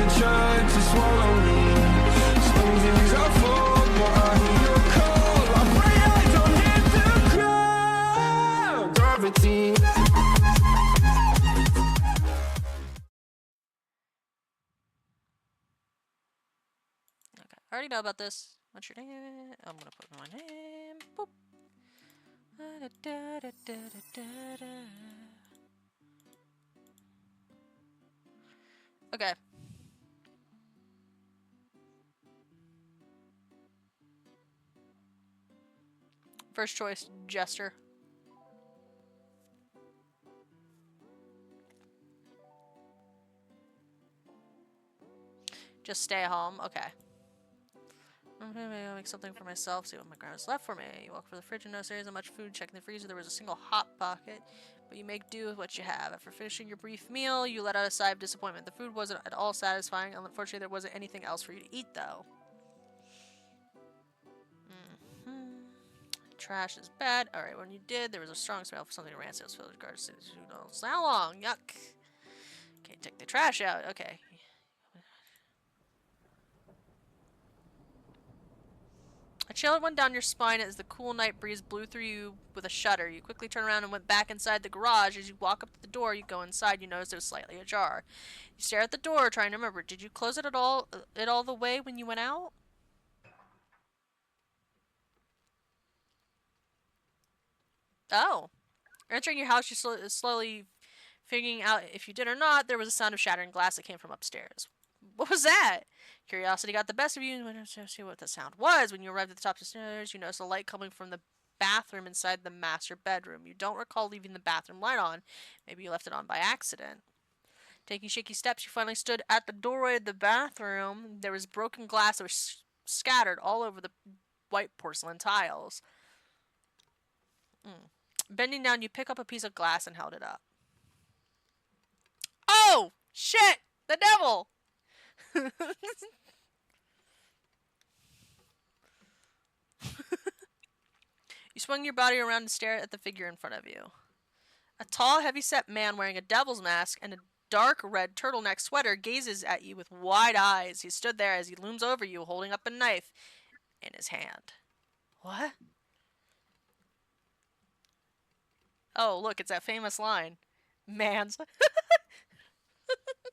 to try to swallow me. Some days I fall, but I hear your call. I pray I don't hit the ground. Gravity. Okay, I already know about this. What's your name? I'm gonna put my name. Boop. Okay. First choice, Jester. Just stay home. Okay. I'm gonna make something for myself, see what my grandma's left for me. You walk for the fridge and notice there isn't much food. Check in the freezer, there was a single hot pocket, but you make do with what you have. After finishing your brief meal, you let out a sigh of disappointment. The food wasn't at all satisfying, and unfortunately there wasn't anything else for you to eat, though. Trash is bad. Alright, when you did, there was a strong smell for something rancid. It was filled with garbage. Who knows how long? Yuck. Can't take the trash out. Okay. A chill went down your spine as the cool night breeze blew through you with a shudder. You quickly turned around and went back inside the garage. As you walk up to the door, you go inside. You notice it was slightly ajar. You stare at the door, trying to remember. Did you close it all the way when you went out? Oh. Entering your house, you're slowly figuring out if you did or not. There was a sound of shattering glass that came from upstairs. What was that? Curiosity got the best of you and went to see what the sound was. When you arrived at the top of the stairs, you noticed a light coming from the bathroom inside the master bedroom. You don't recall leaving the bathroom light on. Maybe you left it on by accident. Taking shaky steps, you finally stood at the doorway of the bathroom. There was broken glass that was scattered all over the white porcelain tiles. Bending down, you pick up a piece of glass and held it up. Oh! Shit! The devil! You swung your body around and stared at the figure in front of you. A tall, heavy-set man wearing a devil's mask and a dark red turtleneck sweater gazes at you with wide eyes. He stood there as he looms over you, holding up a knife in his hand. What? Oh, look, it's that famous line. Mans.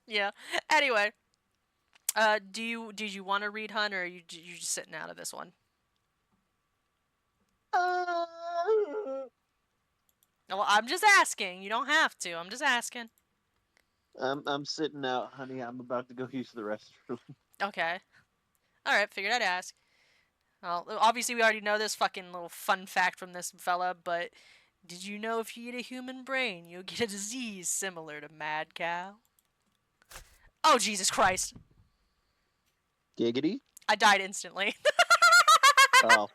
Yeah. Anyway. Did you want to read, Hun, or are you just sitting out of this one? Well, I'm just asking. You don't have to. I'm just asking. I'm sitting out, honey. I'm about to go use the restroom. Okay. Alright, figured I'd ask. Well, obviously we already know this fucking little fun fact from this fella, but did you know if you eat a human brain, you'll get a disease similar to mad cow? Oh, Jesus Christ. Giggity? I died instantly. Oh.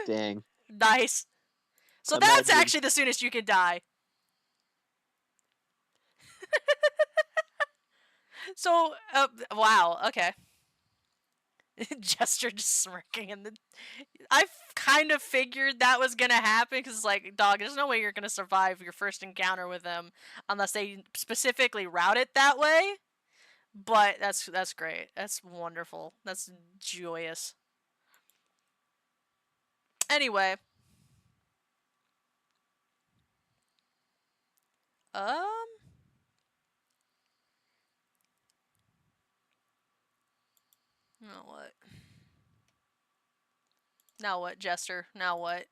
Dang. Nice. So that's actually the soonest you can die. So, wow, okay. Jester just smirking, and I kind of figured that was gonna happen, because, like, dog, there's no way you're gonna survive your first encounter with him unless they specifically route it that way. But that's great. That's wonderful. That's joyous. Anyway. Now what? Now what, Jester? Now what?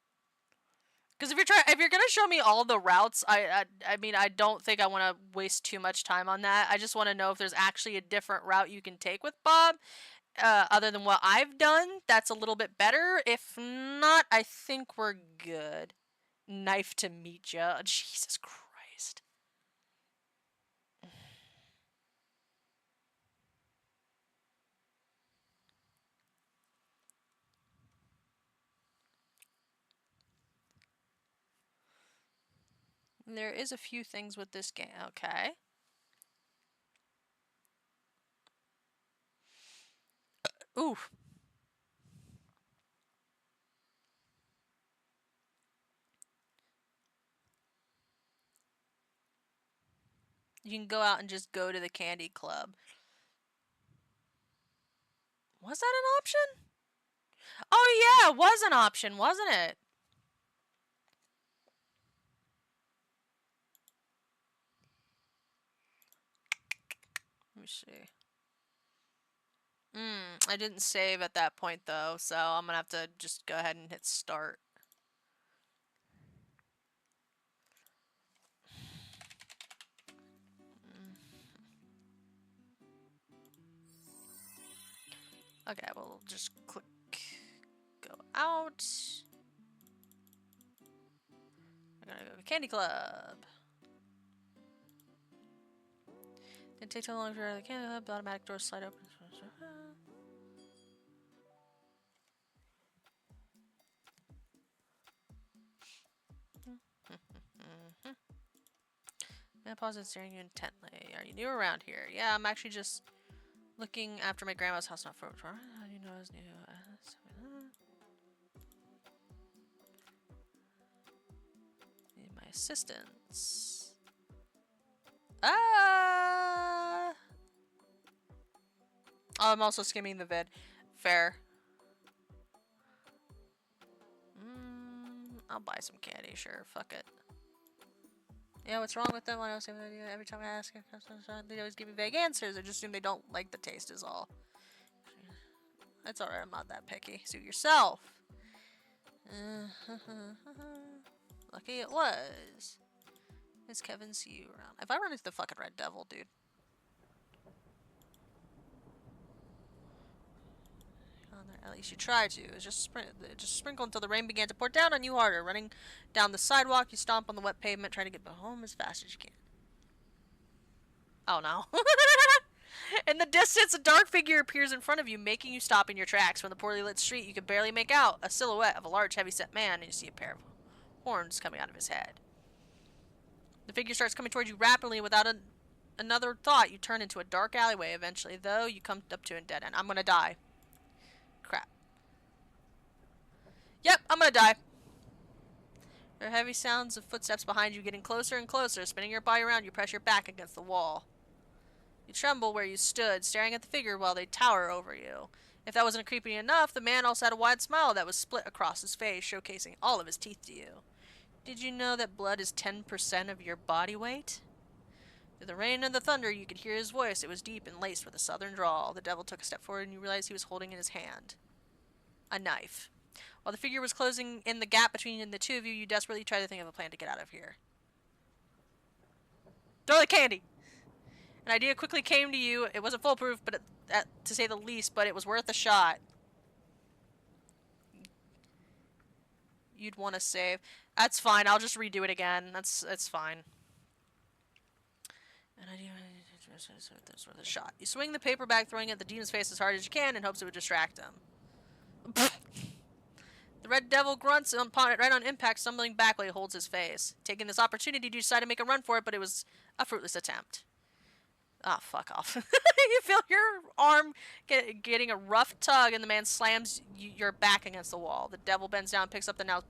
Because if you're gonna show me all the routes, I mean, I don't think I want to waste too much time on that. I just want to know if there's actually a different route you can take with Bob, other than what I've done. That's a little bit better. If not, I think we're good. Knife to meet ya. Jesus Christ. There is a few things with this game. Okay. Oof. You can go out and just go to the candy club. Was that an option? Oh yeah, it was an option, wasn't it? Let me see. I didn't save at that point though, so I'm gonna have to just go ahead and hit start. Okay, we'll just click go out. We're gonna go to Candy Club. Didn't take too long for the Candy Club. The automatic doors slide open. Man, pause and staring you intently. Are you new around here? Yeah, I'm actually just looking after my grandma's house, not for. How do you know I was new? Need my assistance. Oh, I'm also skimming the vid. Fair. I'll buy some candy, sure. Fuck it. Yeah, what's wrong with them? When I was every time I ask, they always give me vague answers. I just assume they don't like the taste is all. That's alright, I'm not that picky. Suit yourself. Lucky it was. Miss Kevin, see you around. If I run into the fucking Red Devil, dude. At least you try to. It's just sprinkle until the rain began to pour down on you harder. Running down the sidewalk, you stomp on the wet pavement, trying to get home as fast as you can. Oh no. In the distance, a dark figure appears in front of you, making you stop in your tracks. From the poorly lit street, you can barely make out a silhouette of a large, heavy-set man, and you see a pair of horns coming out of his head. The figure starts coming towards you rapidly, and without another thought, you turn into a dark alleyway. Eventually, though, you come up to a dead end. I'm gonna die. Crap. Yep, I'm gonna die. There are heavy sounds of footsteps behind you getting closer and closer. Spinning your body around, you press your back against the wall. You tremble where you stood, staring at the figure while they tower over you. If that wasn't creepy enough, the man also had a wide smile that was split across his face, showcasing all of his teeth to you. Did you know that blood is 10% of your body weight? Through the rain and the thunder, you could hear his voice. It was deep and laced with a southern drawl. The devil took a step forward, and you realized he was holding in his hand a knife. While the figure was closing in the gap between the two of you, you desperately tried to think of a plan to get out of here. Throw the candy! An idea quickly came to you. It wasn't foolproof, but to say the least, but it was worth a shot. You'd want to save. That's fine. I'll just redo it again. That's fine. An idea this worth a shot. You swing the paper bag, throwing it at the demon's face as hard as you can, in hopes it would distract him. The red devil grunts right on impact, stumbling back while he holds his face. Taking this opportunity, you decide to make a run for it, but it was a fruitless attempt. Ah, fuck off. You feel your arm getting a rough tug, and the man slams your back against the wall. The devil bends down, picks up the now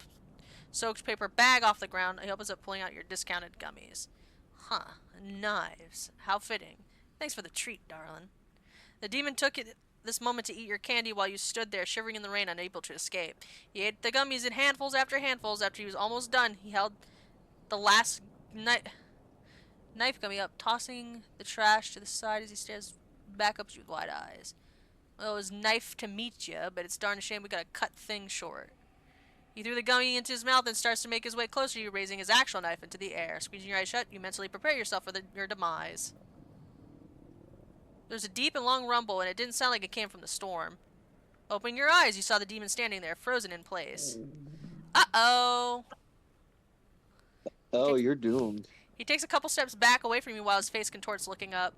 soaked paper bag off the ground. He opens up, pulling out your discounted gummies. Huh. Knives. How fitting. Thanks for the treat, darling. The demon took this moment to eat your candy while you stood there, shivering in the rain, unable to escape. He ate the gummies in handfuls after handfuls. After he was almost done, he held the last knife gummy up, tossing the trash to the side as he stares back up at you with wide eyes. Well, it was knife to meet you, but it's darn a shame we gotta cut things short. He threw the gummy into his mouth and starts to make his way closer to you, raising his actual knife into the air. Squeezing your eyes shut, you mentally prepare yourself for your demise. There's a deep and long rumble, and it didn't sound like it came from the storm. Opening your eyes, you saw the demon standing there, frozen in place. Uh-oh. Oh, you're doomed. He takes a couple steps back away from you while his face contorts, looking up.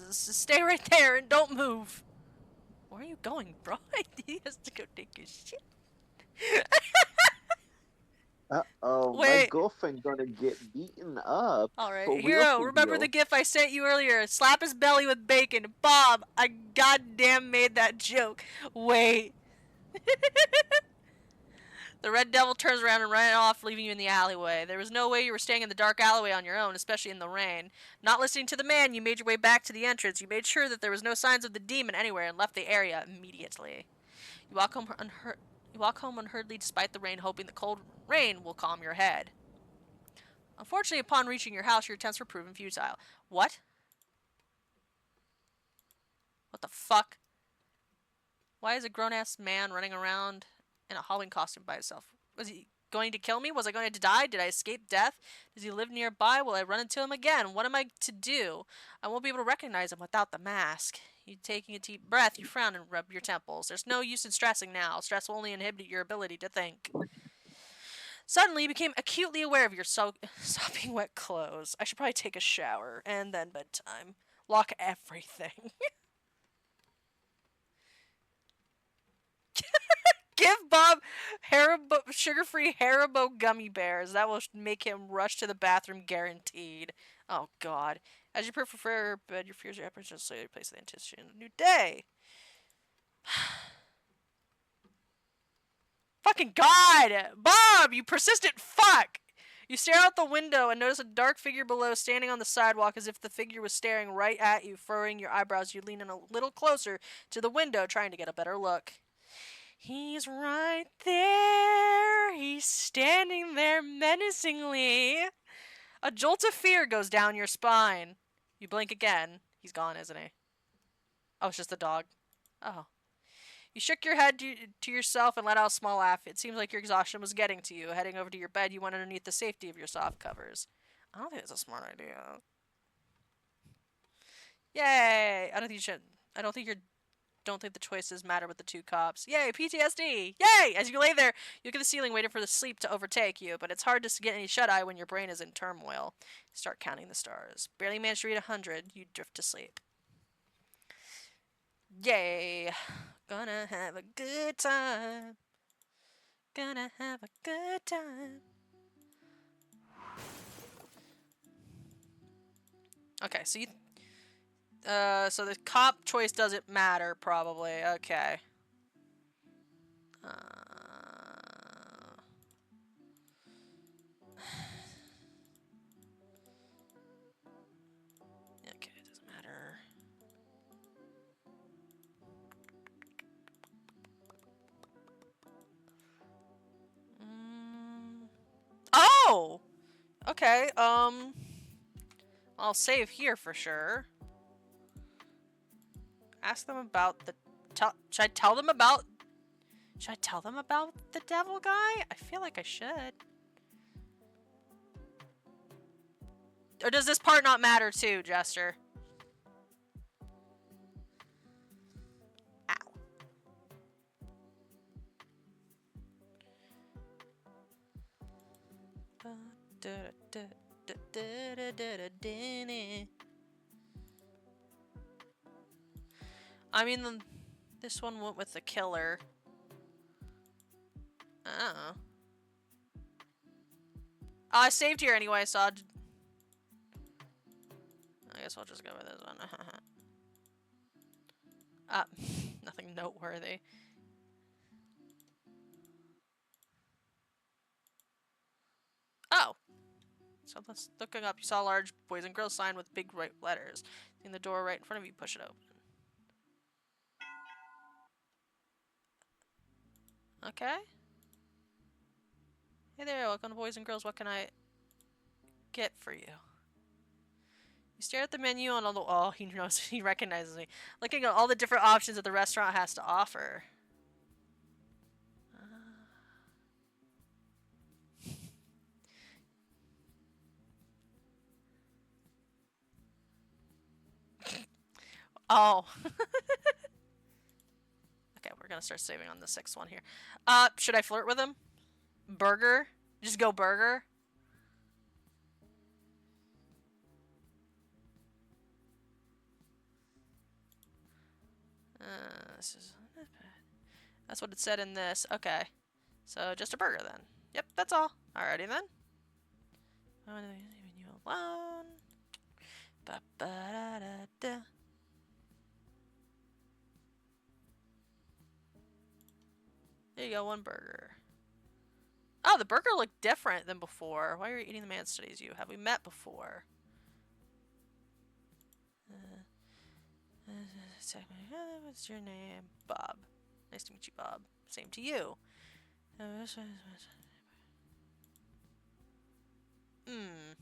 Stay right there and don't move. Where are you going, bro? He has to go take his shit. Uh-oh, my girlfriend's gonna get beaten up. Alright, Hero, remember the gif I sent you earlier? Slap his belly with bacon. Bob, I goddamn made that joke. Wait. The red devil turns around and ran off, leaving you in the alleyway. There was no way you were staying in the dark alleyway on your own, especially in the rain. Not listening to the man, you made your way back to the entrance. You made sure that there was no signs of the demon anywhere and left the area immediately. You walk home unhurriedly despite the rain, hoping the cold rain will calm your head. Unfortunately, upon reaching your house, your attempts were proven futile. What? What the fuck? Why is a grown-ass man running around in a Halloween costume by himself? Was he going to kill me? Was I going to die? Did I escape death? Does he live nearby? Will I run into him again? What am I to do? I won't be able to recognize him without the mask. You taking a deep breath, you frown and rub your temples. There's no use in stressing now. Stress will only inhibit your ability to think. Suddenly, you became acutely aware of your sopping wet clothes. I should probably take a shower, and then bedtime. Lock everything. Give Bob sugar-free Haribo gummy bears. That will make him rush to the bathroom, guaranteed. Oh, God. As you prefer bed, your fears, your apprehensions, slowly replace the anticipation of a new day. Fucking God! Bob, you persistent fuck! You stare out the window and notice a dark figure below standing on the sidewalk as if the figure was staring right at you, furrowing your eyebrows. You lean in a little closer to the window, trying to get a better look. He's right there. He's standing there menacingly. A jolt of fear goes down your spine. You blink again. He's gone, isn't he? Oh, it's just the dog. Oh. You shook your head to yourself and let out a small laugh. It seems like your exhaustion was getting to you. Heading over to your bed, you went underneath the safety of your soft covers. I don't think it's a smart idea. Yay! I don't think the choices matter with the two cops. Yay, PTSD! Yay! As you lay there, you look at the ceiling waiting for the sleep to overtake you, but it's hard to get any shut-eye when your brain is in turmoil. You start counting the stars. Barely manage to read 100, you drift to sleep. Yay! Gonna have a good time. Gonna have a good time. Okay, so so the cop choice doesn't matter, probably. Okay. Okay, it doesn't matter. Oh! Okay, I'll save here for sure. Ask them about the... Should I tell them about the devil guy? I feel like I should. Or does this part not matter too, Jester? Ow. I mean, this one went with the killer. Oh. I saved here anyway, so I guess I'll just go with this one. Nothing noteworthy. Oh. So let's looking up. You saw a large boys and girls sign with big white letters. In the door right in front of you, push it open. Okay. Hey there, welcome to Boys and Girls. What can I get for you? You stare at the menu on all the... Oh, he knows. He recognizes me. Looking at all the different options that the restaurant has to offer. Oh. Okay, we're gonna start saving on the 6th one here. Should I flirt with him? Burger? Just go burger? This is not bad. That's what it said in this. Okay. So just a burger then. Yep, that's all. Alrighty then. I'm leaving you alone. Ba ba da da da. There you go, one burger. Oh, the burger looked different than before. Why are you eating the man studies you? Have we met before? What's your name? Bob. Nice to meet you, Bob. Same to you. Hmm.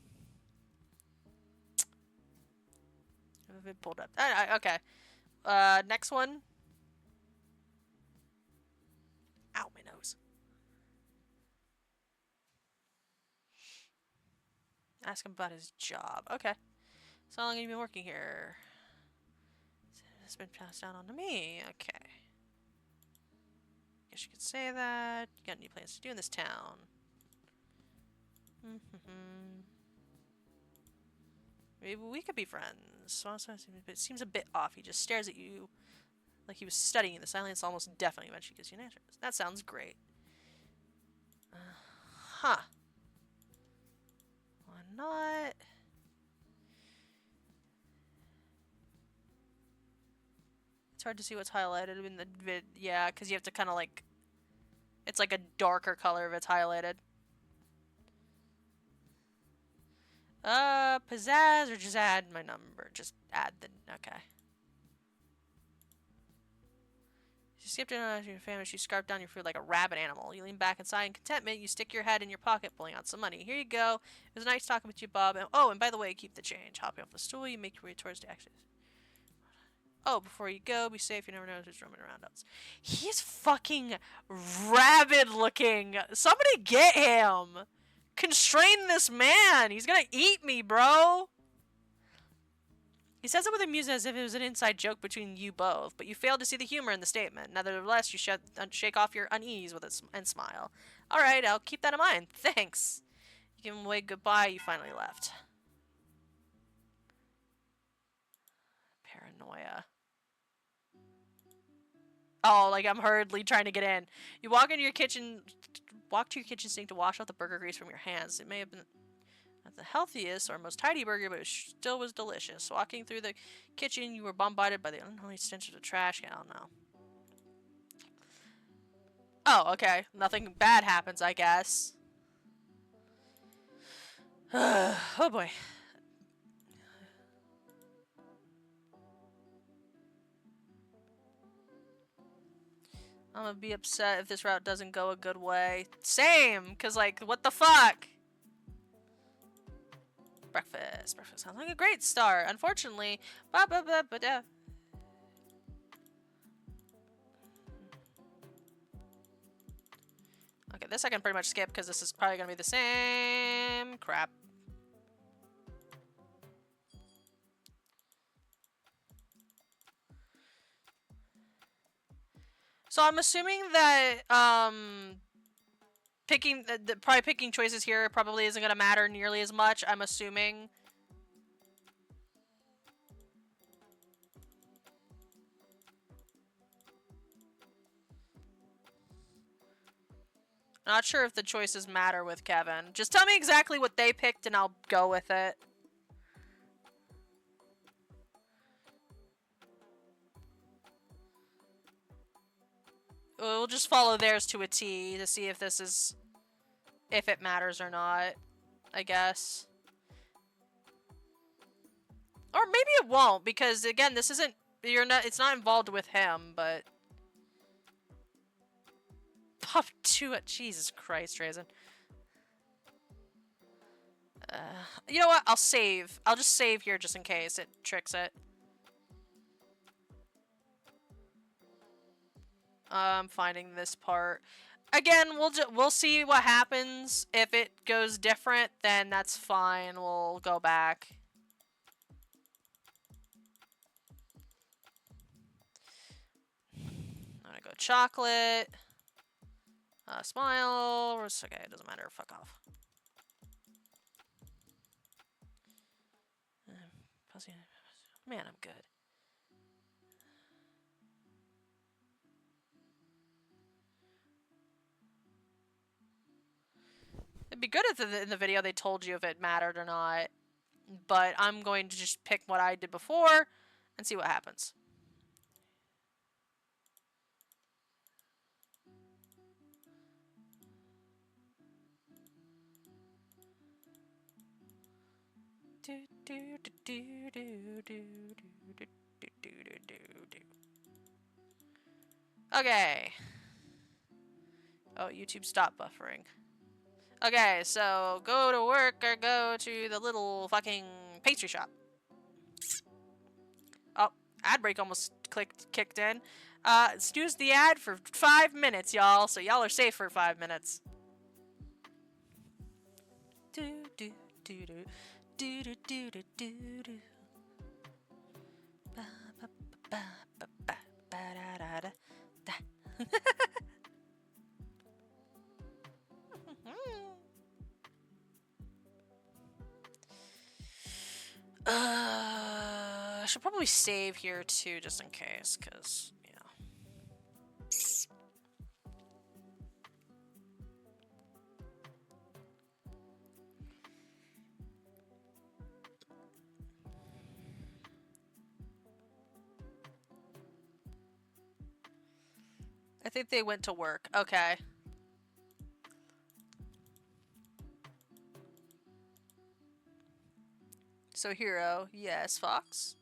Have it pulled up. Okay. Next one. Ow, my nose. Ask him about his job. Okay. So how long have you been working here? It's been passed down onto me. Okay. Guess you could say that. You got any plans to do in this town? Maybe we could be friends. Also, it seems a bit off. He just stares at you like he was studying. The silence almost definitely eventually gives you an answer. That sounds great. Huh. Why not? It's hard to see what's highlighted in the vid. Yeah, because you have to kind of like... It's like a darker color if it's highlighted. Pizzazz or just add my number? Just add the... Okay. You skipped in on your family. You scarfed down your food like a rabid animal. You lean back inside in contentment. You stick your head in your pocket, pulling out some money. Here you go. It was nice talking with you, Bob. And, oh, and by the way, keep the change. Hopping off the stool, you make your way towards the exit. Oh, before you go, be safe. You never know who's roaming around else. He's fucking rabid looking. Somebody get him. Constrain this man. He's gonna eat me, bro. He says it with amusement as if it was an inside joke between you both, but you fail to see the humor in the statement. Nevertheless, you shake off your unease with it and smile. Alright, I'll keep that in mind. Thanks. You give him a wave goodbye, you finally left. Paranoia. Oh, like I'm hurriedly trying to get in. You walk to your kitchen sink to wash off the burger grease from your hands. It may have been not the healthiest or most tidy burger, but it still was delicious. Walking through the kitchen, you were bombarded by the unholy stench of the trash. I don't know. Oh, okay. Nothing bad happens, I guess. Oh boy. I'm gonna be upset if this route doesn't go a good way. Same! Because, like, what the fuck? Breakfast. Breakfast sounds like a great start. Unfortunately, okay, this I can pretty much skip because this is probably gonna be the same crap. So I'm assuming that probably picking choices here probably isn't gonna matter nearly as much. I'm assuming. Not sure if the choices matter with Kevin. Just tell me exactly what they picked and I'll go with it. We'll just follow theirs to a T to see if this is... if it matters or not, I guess. Or maybe it won't, because again, this isn't... it's not involved with him, but... Pop to it. Jesus Christ, Raisin. You know what? I'll save. I'll just save here just in case it tricks it. I'm finding this part. Again, we'll see what happens. If it goes different, then that's fine. We'll go back. I'm gonna go chocolate. Smile. It's okay, it doesn't matter. Fuck off. Man, I'm good. It'd be good if in the video they told you if it mattered or not. But I'm going to just pick what I did before and see what happens. Do, do, do, do, do, do, do, do, do, do, do. Okay. Oh, YouTube stop buffering. Okay, so go to work or go to the little fucking pastry shop. Oh, ad break almost kicked in. Snooze the ad for 5 minutes, y'all. So y'all are safe for 5 minutes. Do do do do do do do do do do. Ba ba ba ba ba ba da da da da. I should probably save here too, just in case, cause you know. I think they went to work. Okay. So Hero, yes, Fox.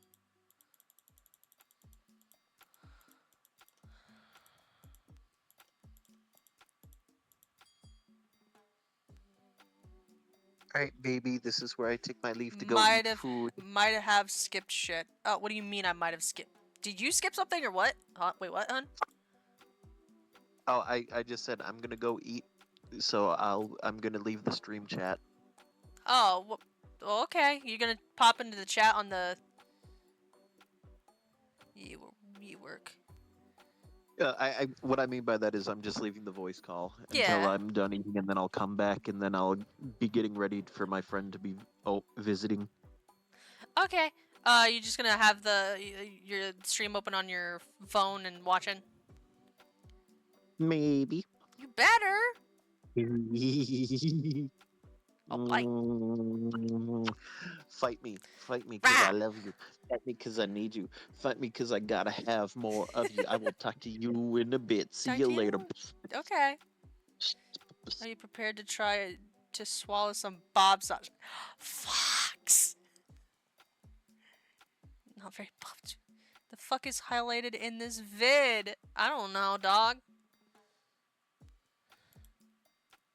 All right, baby. This is where I take my leave to go Might eat food. have skipped shit. Oh, what do you mean I might have skipped? Did you skip something or what? Huh? Wait, what, hon? Oh, I just said I'm gonna go eat, so I'm gonna leave the stream chat. Oh, well, okay. You're gonna pop into the chat on the. You work. I what I mean by that is I'm just leaving the voice call until Yeah. I'm done eating, and then I'll come back, and then I'll be getting ready for my friend to be visiting. Okay. You're just gonna have your stream open on your phone and watching. Maybe. You better. Oh, bite. Fight me, cause Rah! I love you. Fight me, cause I need you. Fight me, cause I gotta have more of you. I will talk to you in a bit. See Talk you to you. later. Okay. Are you prepared to try to swallow some Bob sauce? Fox. Not very pumped. The fuck is highlighted in this vid? I don't know, dog.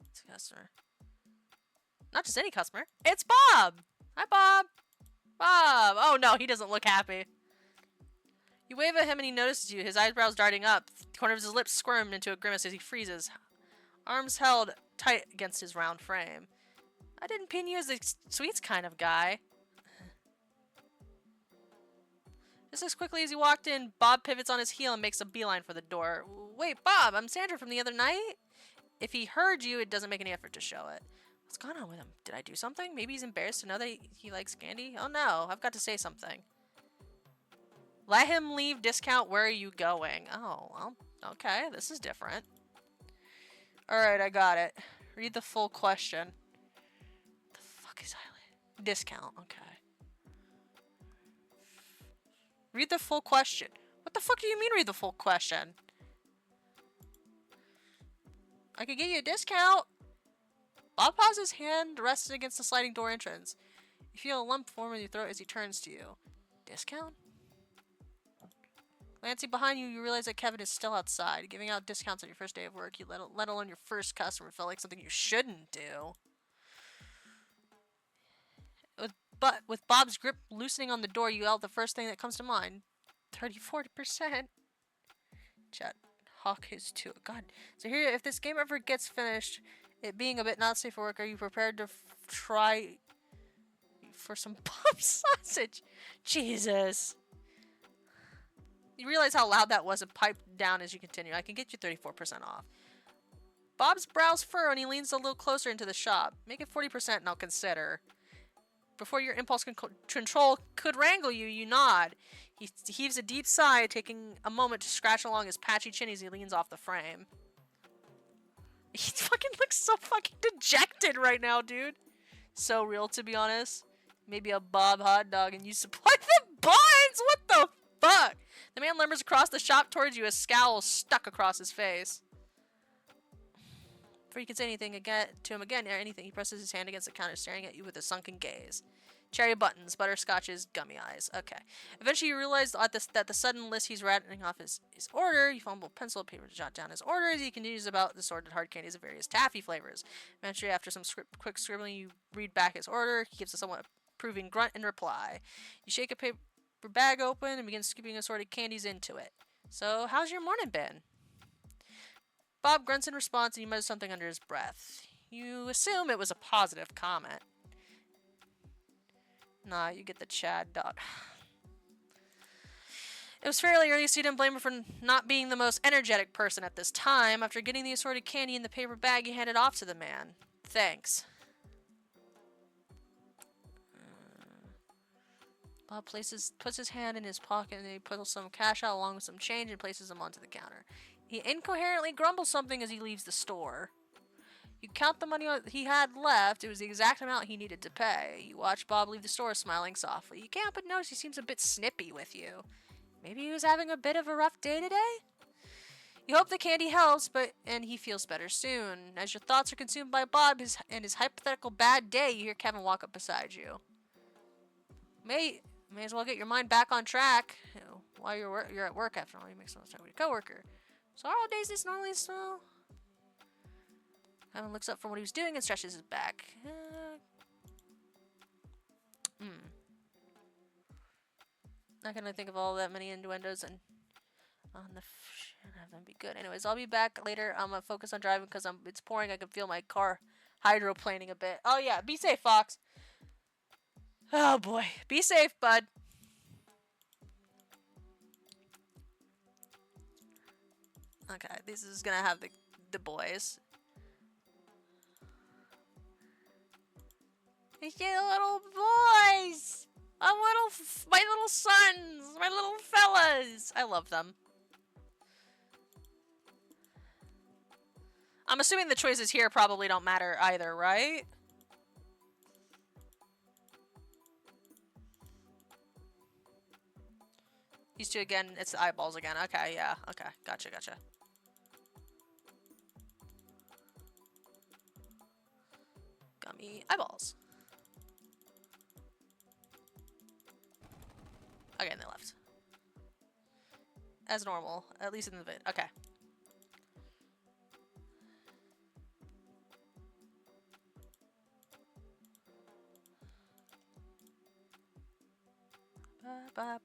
It's a customer. Not just any customer. It's Bob! Hi, Bob! Bob! Oh no, he doesn't look happy. You wave at him and he notices you, his eyebrows darting up. The corner of his lips squirm into a grimace as he freezes. Arms held tight against his round frame. I didn't pin you as a sweets kind of guy. Just as quickly as he walked in, Bob pivots on his heel and makes a beeline for the door. Wait, Bob, I'm Sandra from the other night? If he heard you, it doesn't make any effort to show it. What's going on with him? Did I do something? Maybe he's embarrassed to know that he likes candy? Oh no, I've got to say something. Let him leave discount. Where are you going? Oh, well, okay, this is different. Alright, I got it. Read the full question. The fuck is highlighted? Discount, okay. Read the full question. What the fuck do you mean read the full question? I could get you a discount. Bob paws his hand rested against the sliding door entrance. You feel a lump form in your throat as he turns to you. Discount? Glancing behind you, you realize that Kevin is still outside. Giving out discounts on your first day of work, let alone your first customer, felt like something you shouldn't do. With Bob's grip loosening on the door, you yell the first thing that comes to mind. 30-40%. Chat. Hawk is too. God. So here, if this game ever gets finished, it being a bit not safe for work, are you prepared to try for some pub sausage? Jesus. You realize how loud that was and pipe down as you continue. I can get you 34% off. Bob's brows furrow and he leans a little closer into the shop. Make it 40% and I'll consider. Before your impulse control could wrangle you, you nod. He heaves a deep sigh, taking a moment to scratch along his patchy chin as he leans off the frame. He fucking looks so fucking dejected right now, dude. So real, to be honest. Maybe a Bob hot dog and you supply the buns? What the fuck? The man lumbers across the shop towards you, a scowl stuck across his face. Before you can say anything to him again or anything, he presses his hand against the counter, staring at you with a sunken gaze. Cherry buttons, butterscotches, gummy eyes. Okay. Eventually you realize that the sudden list he's rattling off his order. You fumble pencil and paper to jot down his order as he continues about the assorted hard candies of various taffy flavors. Eventually, after some quick scribbling, you read back his order. He gives a somewhat approving grunt in reply. You shake a paper bag open and begin scooping assorted candies into it. So, how's your morning been? Bob grunts in response and he mutters something under his breath. You assume it was a positive comment. Nah, you get the Chad dot. It was fairly early, so you didn't blame her for not being the most energetic person at this time. After getting the assorted candy in the paper bag, you handed off to the man. Thanks. Bob puts his hand in his pocket and he pulls some cash out along with some change and places them onto the counter. He incoherently grumbles something as he leaves the store. You count the money he had left. It was the exact amount he needed to pay. You watch Bob leave the store smiling softly. You can't but notice he seems a bit snippy with you. Maybe he was having a bit of a rough day today? You hope the candy helps, and he feels better soon. As your thoughts are consumed by Bob and his hypothetical bad day, you hear Kevin walk up beside you. May as well get your mind back on track. While you're at work after all, you make so much time with your coworker. So are all days this normally slow? Kevin looks up from what he was doing and stretches his back. Not gonna think of all that many innuendos and on the have them be good. Anyways, I'll be back later. I'm gonna focus on driving because it's pouring. I can feel my car hydroplaning a bit. Oh yeah, be safe, Fox. Oh boy, be safe, bud. Okay, this is gonna have the boys. These little boys! My little sons! My little fellas! I love them. I'm assuming the choices here probably don't matter either, right? These two again, it's the eyeballs again. Okay, yeah. Okay, gotcha. Gummy eyeballs. Okay, and they left. As normal, at least in the vid. Okay. Ba.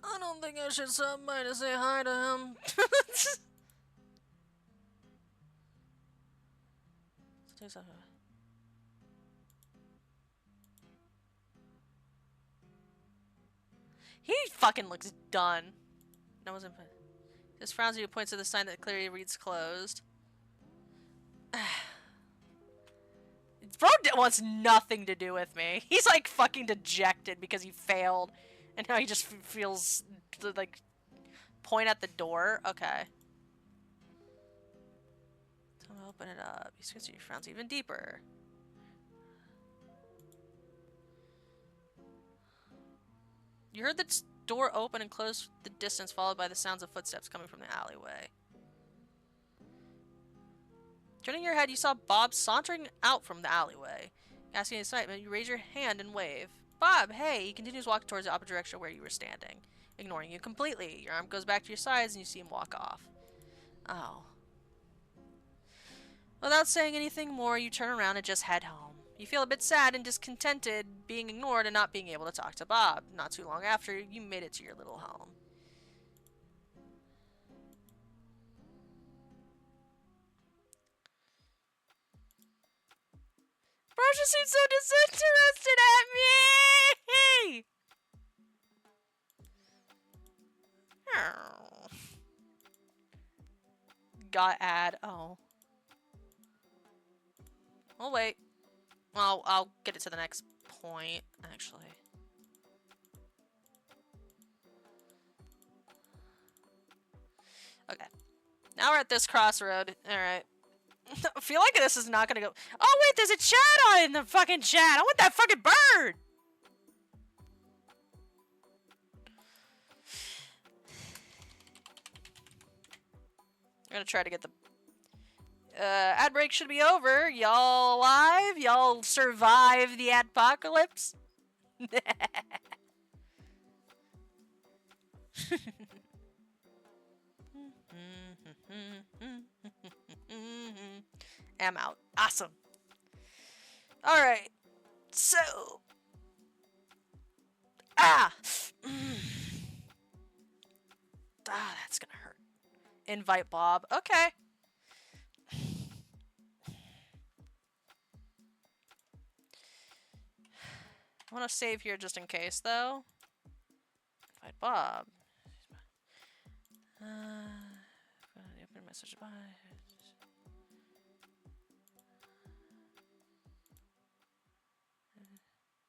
I don't think I should stop by to say hi to him. He fucking looks done. No one's in. Just frowns at you, points to the sign that clearly reads closed. Bro wants nothing to do with me. He's like fucking dejected because he failed. And now he just feels like point at the door. Okay. Time to open it up. He squints at you, frowns even deeper. You heard the door open and close the distance, followed by the sounds of footsteps coming from the alleyway. Turning your head, you saw Bob sauntering out from the alleyway. Asking excitement, you raise your hand and wave. Bob, hey! He continues walking towards the opposite direction where you were standing, ignoring you completely. Your arm goes back to your sides and you see him walk off. Oh. Without saying anything more, you turn around and just head home. You feel a bit sad and discontented being ignored and not being able to talk to Bob. Not too long after, you made it to your little home. Bro just seems so disinterested at me! Got ad. Oh. We'll wait. Well, I'll get it to the next point, actually. Okay. Now we're at this crossroad. Alright. I feel like this is not gonna go. Oh, wait, there's a chat on in the fucking chat. I want that fucking bird! I'm gonna try to get the ad break should be over. Y'all alive? Y'all survive the adpocalypse? I'm out. Awesome. Alright. So. Ah! Ah, that's gonna hurt. Invite Bob. Okay. I want to save here just in case, though. Invite Bob. Open message. Bye.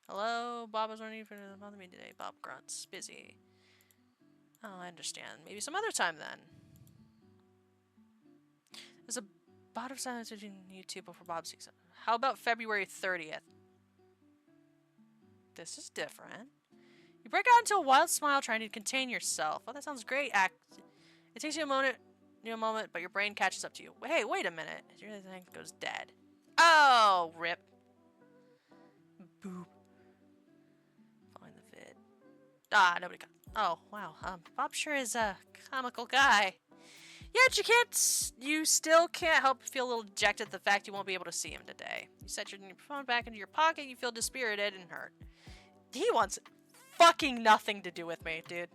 Hello, Bob was running for bother me today. Bob grunts. Busy. Oh, I understand. Maybe some other time then. There's a bot of silence between you two before Bob sees it. How about February 30th? This is different. You break out into a wild smile trying to contain yourself. Oh, that sounds great. It takes you a moment, but your brain catches up to you. Hey, wait a minute. Your thing goes dead. Oh, rip. Boop. Find the vid. Ah, nobody got. Oh, wow. Bob sure is a comical guy. Yet you still can't help but feel a little dejected at the fact you won't be able to see him today. You set your phone back into your pocket, you feel dispirited and hurt. He wants fucking nothing to do with me, dude.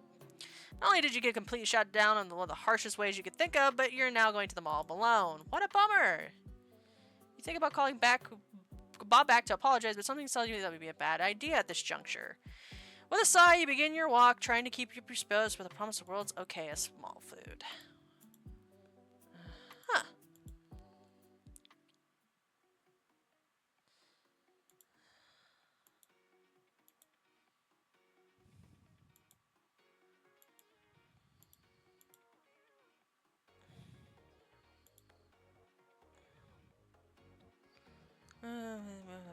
Not only did you get completely shut down in one of the harshest ways you could think of, but you're now going to the mall alone. What a bummer! You think about calling Bob back to apologize, but something tells you that would be a bad idea at this juncture. With a sigh, you begin your walk, trying to keep your spirits with the promise the world's okay as small food. Huh.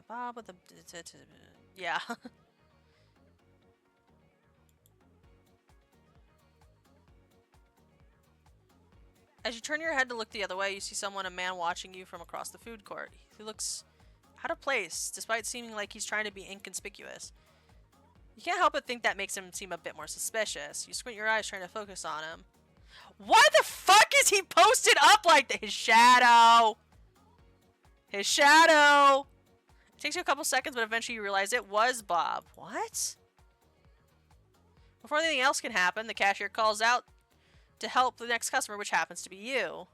Bob with the... Yeah. As you turn your head to look the other way, you see a man watching you from across the food court. He looks out of place, despite seeming like he's trying to be inconspicuous. You can't help but think that makes him seem a bit more suspicious. You squint your eyes trying to focus on him. Why the fuck is he posted up like that? His shadow! His shadow! It takes you a couple seconds, but eventually you realize it was Bob. What? Before anything else can happen, the cashier calls out to help the next customer, which happens to be you.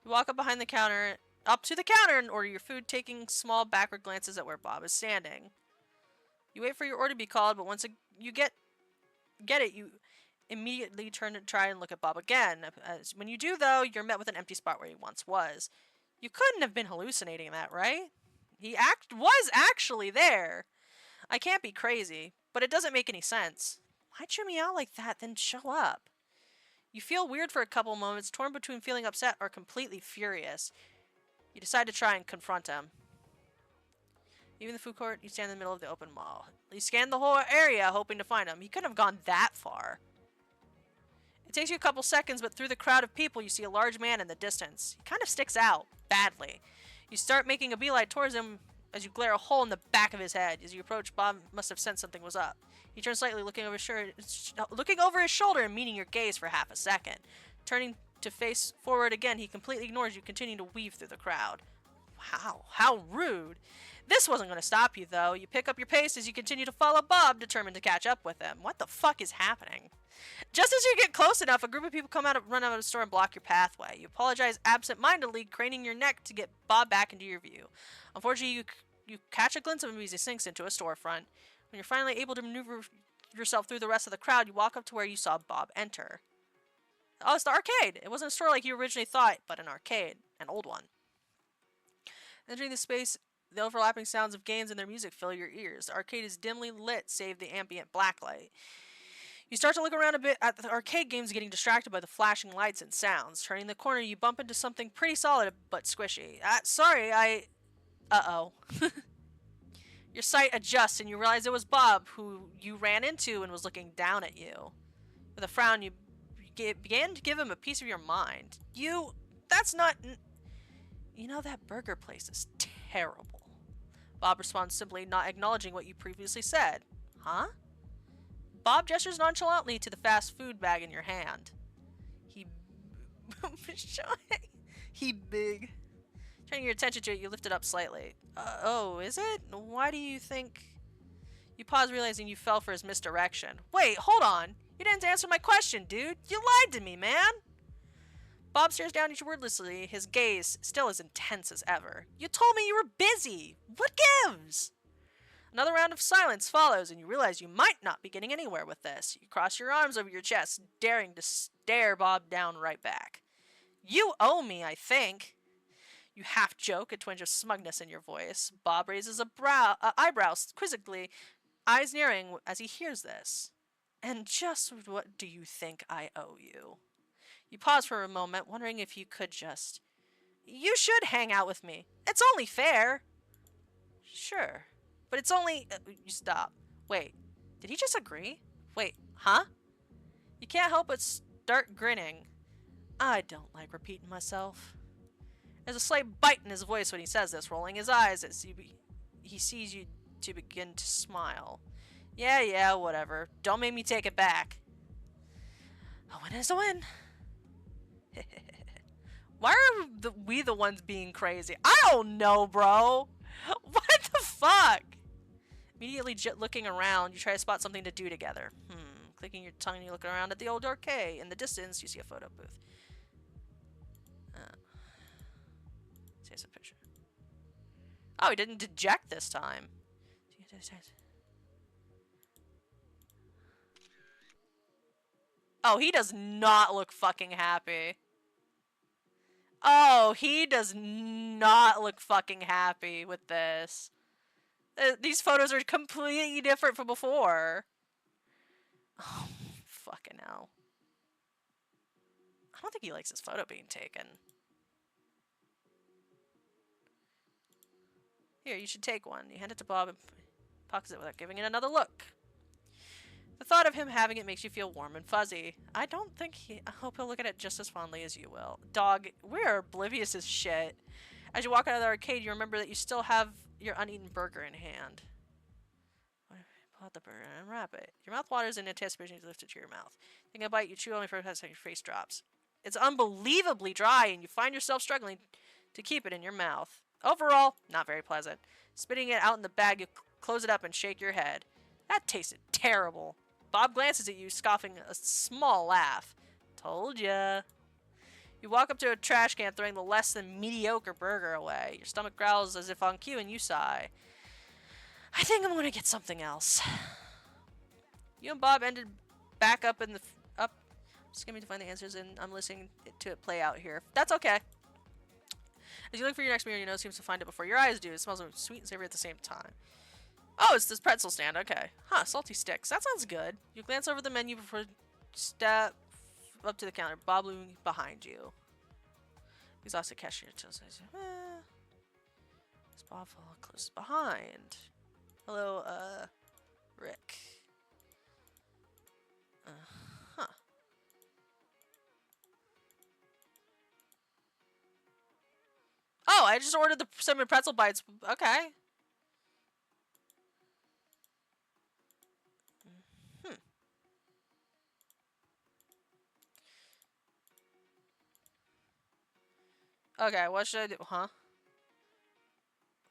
You walk up to the counter and order your food, taking small backward glances at where Bob is standing. You wait for your order to be called, but once you get it, you immediately turn to try and look at Bob again. When you do, though, you're met with an empty spot where he once was. You couldn't have been hallucinating that, right? He was actually there. I can't be crazy, but it doesn't make any sense. Why chew me out like that, then show up? You feel weird for a couple moments, torn between feeling upset or completely furious. You decide to try and confront him. Even the food court, you stand in the middle of the open mall. You scan the whole area, hoping to find him. He couldn't have gone that far. It takes you a couple seconds, but through the crowd of people, you see a large man in the distance. He kind of sticks out, badly. You start making a beeline towards him as you glare a hole in the back of his head. As you approach, Bob must have sensed something was up. He turns slightly, looking over his shoulder and meeting your gaze for half a second. Turning to face forward again, he completely ignores you, continuing to weave through the crowd. Wow, how rude. This wasn't going to stop you, though. You pick up your pace as you continue to follow Bob, determined to catch up with him. What the fuck is happening? Just as you get close enough, a group of people run out of the store and block your pathway. You apologize absent-mindedly, craning your neck to get Bob back into your view. Unfortunately, you catch a glimpse of him as he sinks into a storefront. When you're finally able to maneuver yourself through the rest of the crowd, you walk up to where you saw Bob enter. Oh, it's the arcade! It wasn't a store like you originally thought, but an arcade. An old one. Entering the space, the overlapping sounds of games and their music fill your ears. The arcade is dimly lit, save the ambient blacklight. You start to look around a bit at the arcade games, getting distracted by the flashing lights and sounds. Turning the corner, you bump into something pretty solid but squishy. Uh-oh. Your sight adjusts and you realize it was Bob, who you ran into and was looking down at you. With a frown, you began to give him a piece of your mind. That's not... You know, that burger place is terrible. Bob responds simply, not acknowledging what you previously said. Huh? Bob gestures nonchalantly to the fast food bag in your hand. He big. Turning your attention to it, you lift it up slightly. Oh, is it? Why do you think... You pause, realizing you fell for his misdirection. Wait, hold on. You didn't answer my question, dude. You lied to me, man. Bob stares down at you wordlessly, his gaze still as intense as ever. You told me you were busy. What gives? Another round of silence follows, and you realize you might not be getting anywhere with this. You cross your arms over your chest, daring to stare Bob down right back. You owe me, I think. You half joke, a twinge of smugness in your voice. Bob raises eyebrows quizzically, eyes narrowing as he hears this. And just what do you think I owe you? You pause for a moment, wondering if you could just... You should hang out with me. It's only fair. Sure. But it's only... you stop. Wait. Did he just agree? Wait. Huh? You can't help but start grinning. I don't like repeating myself. There's a slight bite in his voice when he says this, rolling his eyes as he sees you to begin to smile. Yeah, whatever. Don't make me take it back. A win is a win. Why are we the ones being crazy? I don't know, bro. What the fuck? Immediately looking around, you try to spot something to do together. Clicking your tongue, you look around at the old arcade. In the distance, you see a photo booth. Here's a picture. Oh, he didn't deject this time. Oh, he does not look fucking happy. Oh, he does not look fucking happy with this. These photos are completely different from before. Oh, fucking hell. I don't think he likes his photo being taken. Here, you should take one. You hand it to Bob and pockets it without giving it another look. The thought of him having it makes you feel warm and fuzzy. I hope he'll look at it just as fondly as you will. Dog, we're oblivious as shit. As you walk out of the arcade, you remember that you still have your uneaten burger in hand. Pull out the burger and wrap it. Your mouth waters in anticipation as you lift it to your mouth. Taking a bite, you chew only for a second, your face drops. It's unbelievably dry, and you find yourself struggling to keep it in your mouth. Overall, not very pleasant. Spitting it out in the bag, you close it up and shake your head. That tasted terrible. Bob glances at you, scoffing a small laugh. Told ya. You walk up to a trash can, throwing the less than mediocre burger away. Your stomach growls as if on cue, and you sigh. I think I'm gonna get something else. You and Bob ended back up in the... I'm skimming to find the answers, and I'm listening to it play out here. That's okay. As you look for your next meal, your nose seems to find it before your eyes do. It smells sweet and savory at the same time. Oh, it's this pretzel stand. Okay. Huh, salty sticks. That sounds good. You glance over the menu before step up to the counter. Bob looming behind you. Exhausted cashier tells you, is Bob close behind? Hello, Rick. Huh. Oh, I just ordered the cinnamon pretzel bites. Okay. Okay, what should I do? Huh?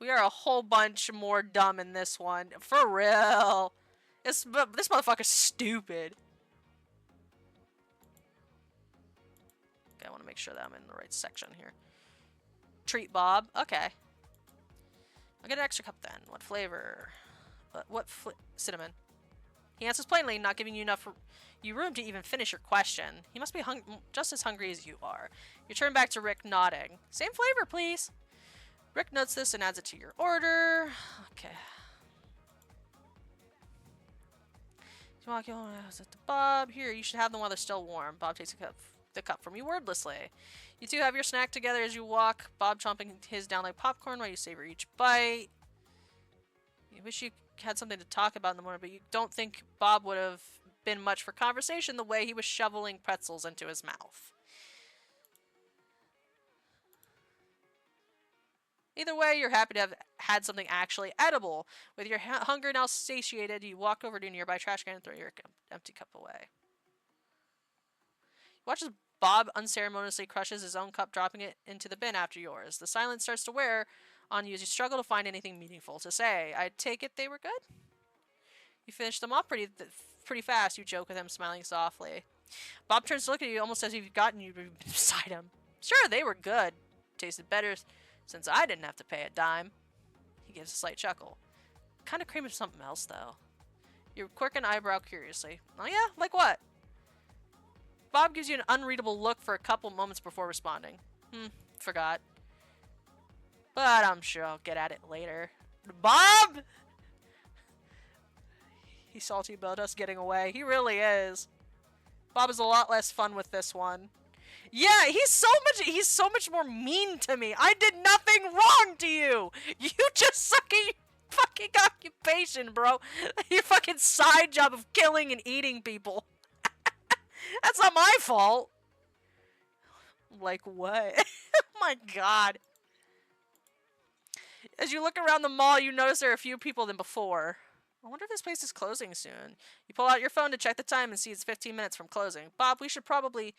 We are a whole bunch more dumb in this one. For real. This motherfucker's stupid. Okay, I want to make sure that I'm in the right section here. Treat Bob. Okay. I'll get an extra cup then. What flavor? Cinnamon. He answers plainly, not giving you enough room to even finish your question. He must be just as hungry as you are. You turn back to Rick, nodding. Same flavor, please. Rick notes this and adds it to your order. Okay. You walk your to Bob. Here, you should have them while they're still warm. Bob takes the cup from you wordlessly. You two have your snack together as you walk, Bob chomping his down like popcorn while you savor each bite. You wish you had something to talk about in the morning, but you don't think Bob would have been much for conversation the way he was shoveling pretzels into his mouth. Either way, you're happy to have had something actually edible. With your hunger now satiated, you walk over to a nearby trash can and throw your empty cup away. Watch as Bob unceremoniously crushes his own cup, dropping it into the bin after yours. The silence starts to wear on you as you struggle to find anything meaningful to say. I take it they were good? You finish them off pretty fast, you joke with him, smiling softly. Bob turns to look at you almost as if you've gotten you beside him. Sure, they were good. Tasted better since I didn't have to pay a dime. He gives a slight chuckle. Kind of cream of something else, though. You quirk an eyebrow curiously. Oh yeah? Like what? Bob gives you an unreadable look for a couple moments before responding. Forgot. But I'm sure I'll get at it later. Bob! He's salty about us getting away. He really is. Bob is a lot less fun with this one. Yeah, he's so much more mean to me. I did nothing wrong to you. You just suck at your fucking occupation, bro. Your fucking side job of killing and eating people. That's not my fault. Like what? Oh my god. As you look around the mall, you notice there are a few people than before. I wonder if this place is closing soon. You pull out your phone to check the time and see it's 15 minutes from closing. Bob, we should probably...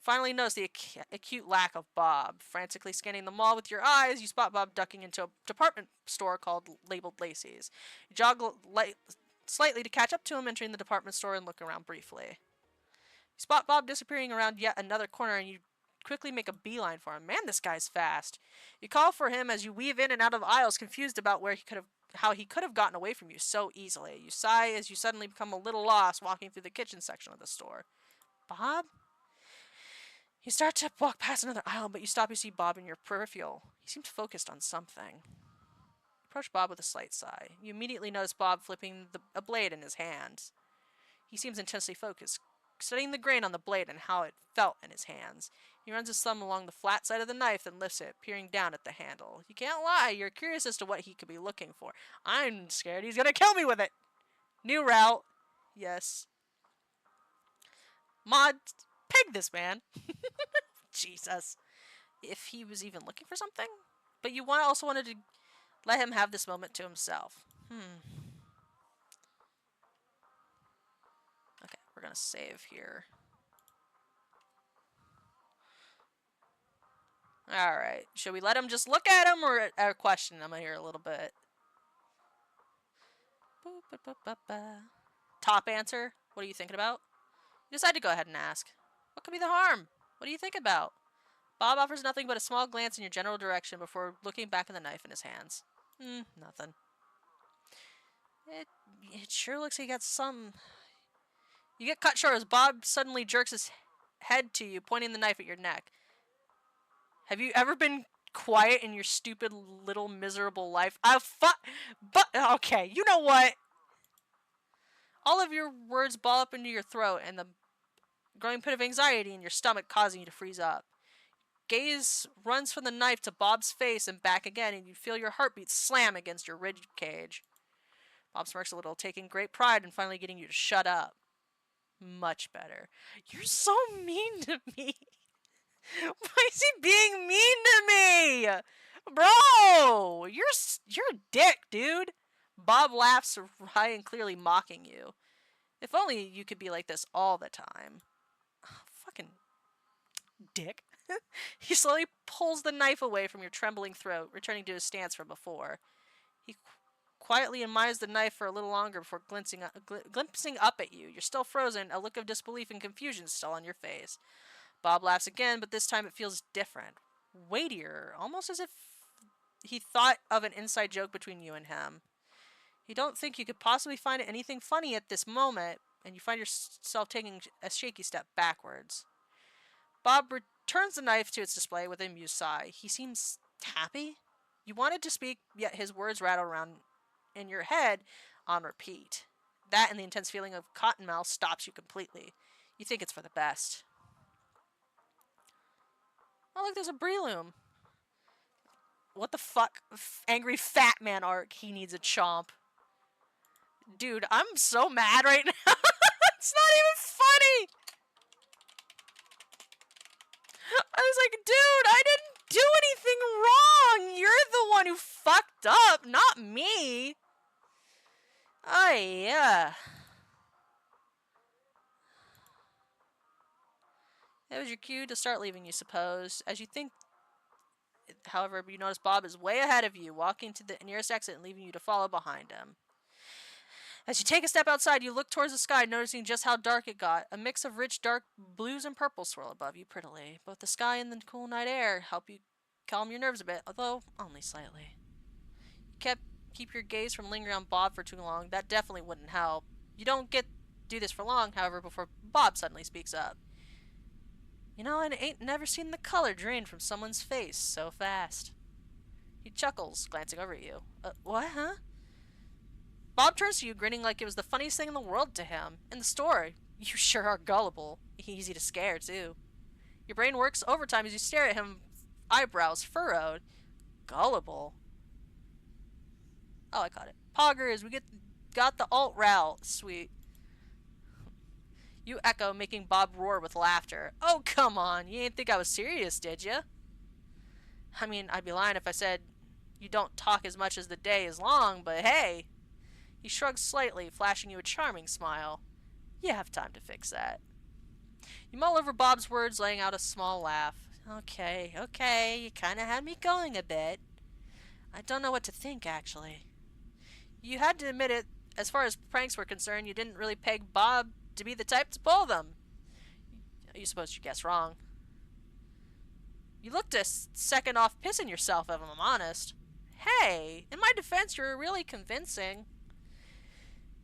finally notice the acute lack of Bob. Frantically scanning the mall with your eyes, you spot Bob ducking into a department store labeled Lacey's. You jog slightly to catch up to him, entering the department store and look around briefly. You spot Bob disappearing around yet another corner, and you quickly make a beeline for him. Man, this guy's fast. You call for him as you weave in and out of aisles, confused about how he could have gotten away from you so easily. You sigh as you suddenly become a little lost walking through the kitchen section of the store. Bob? You start to walk past another aisle, but you stop and see Bob in your peripheral. He seems focused on something. Approach Bob with a slight sigh. You immediately notice Bob flipping a blade in his hands. He seems intensely focused, studying the grain on the blade and how it felt in his hands. He runs his thumb along the flat side of the knife and lifts it, peering down at the handle. You can't lie, you're curious as to what he could be looking for. I'm scared he's gonna kill me with it! New route. Yes. Mod, peg this man. Jesus. If he was even looking for something? But you also wanted to let him have this moment to himself. Okay, we're gonna save here. Alright, should we let him just look at him or question him here a little bit? Top answer? What are you thinking about? You decide to go ahead and ask. What could be the harm? What do you think about? Bob offers nothing but a small glance in your general direction before looking back at the knife in his hands. Nothing. It sure looks like he got some... You get cut short as Bob suddenly jerks his head to you, pointing the knife at your neck. Have you ever been quiet in your stupid little miserable life? But okay, you know what? All of your words ball up into your throat, and the growing pit of anxiety in your stomach causing you to freeze up. Gaze runs from the knife to Bob's face and back again, and you feel your heartbeat slam against your rib cage. Bob smirks a little, taking great pride in finally getting you to shut up. Much better. You're so mean to me. Why is he being mean to me? Bro, you're a dick, dude. Bob laughs, high and clearly mocking you. If only you could be like this all the time. Fucking dick. He slowly pulls the knife away from your trembling throat, returning to his stance from before. He quietly admires the knife for a little longer before glimpsing up at you. You're still frozen, a look of disbelief and confusion still on your face. Bob laughs again, but this time it feels different. Weightier, almost as if he thought of an inside joke between you and him. You don't think you could possibly find anything funny at this moment, and you find yourself taking a shaky step backwards. Bob returns the knife to its display with an amused sigh. He seems happy. You wanted to speak, yet his words rattle around in your head on repeat. That and the intense feeling of cottonmouth stops you completely. You think it's for the best. Oh, look, there's a Breloom. What the fuck? Angry fat man arc. He needs a chomp. Dude, I'm so mad right now. It's not even funny. I was like, dude, I didn't do anything wrong. You're the one who fucked up, not me. Oh, yeah. That was your cue to start leaving, you suppose. As you think, however, you notice Bob is way ahead of you, walking to the nearest exit and leaving you to follow behind him. As you take a step outside, you look towards the sky, noticing just how dark it got. A mix of rich, dark blues and purples swirl above you prettily. Both the sky and the cool night air help you calm your nerves a bit, although only slightly. Keep your gaze from lingering on Bob for too long. That definitely wouldn't help. You don't do this for long, however, before Bob suddenly speaks up. You know, I ain't never seen the color drain from someone's face so fast. He chuckles, glancing over at you. What, huh? Bob turns to you, grinning like it was the funniest thing in the world to him. In the store, you sure are gullible. Easy to scare, too. Your brain works overtime as you stare at him, eyebrows furrowed. Gullible. Oh, I caught it. Poggers, got the alt route. Sweet. You echo, making Bob roar with laughter. Oh, come on. You didn't think I was serious, did you? I mean, I'd be lying if I said you don't talk as much as the day is long, but hey. He shrugs slightly, flashing you a charming smile. You have time to fix that. You mull over Bob's words, laying out a small laugh. Okay, you kinda had me going a bit. I don't know what to think, actually. You had to admit it, as far as pranks were concerned, you didn't really peg Bob to be the type to pull them. You suppose you guessed wrong. You looked a second off pissing yourself, if I'm honest. Hey, in my defense, you're really convincing.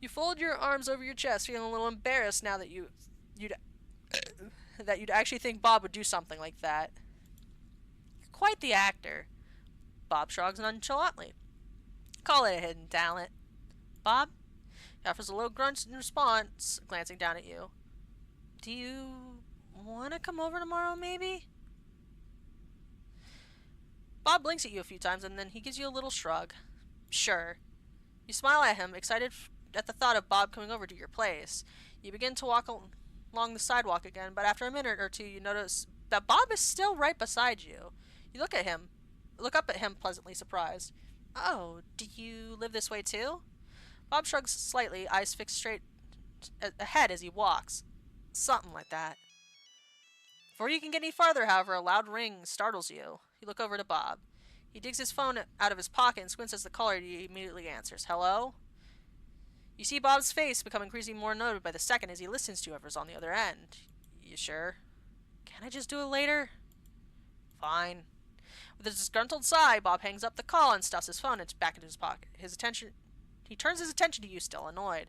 You fold your arms over your chest, feeling a little embarrassed now that you'd actually think Bob would do something like that. You're quite the actor. Bob shrugs nonchalantly. Call it a hidden talent. Bob? He offers a low grunt in response, glancing down at you. Do you want to come over tomorrow, maybe? Bob blinks at you a few times, and then he gives you a little shrug. Sure. You smile at him, excited at the thought of Bob coming over to your place. You begin to walk along the sidewalk again, but after a minute or two, you notice that Bob is still right beside you. You look up at him, pleasantly surprised. Oh, do you live this way too? Bob shrugs slightly, eyes fixed straight ahead as he walks. Something like that. Before you can get any farther, however, a loud ring startles you. You look over to Bob. He digs his phone out of his pocket and squints as the caller immediately answers. Hello? You see Bob's face become increasingly more noted by the second as he listens to whoever's on the other end. You sure? Can I just do it later? Fine. With a disgruntled sigh, Bob hangs up the call and stuffs his phone back into his pocket. He turns his attention to you, still annoyed.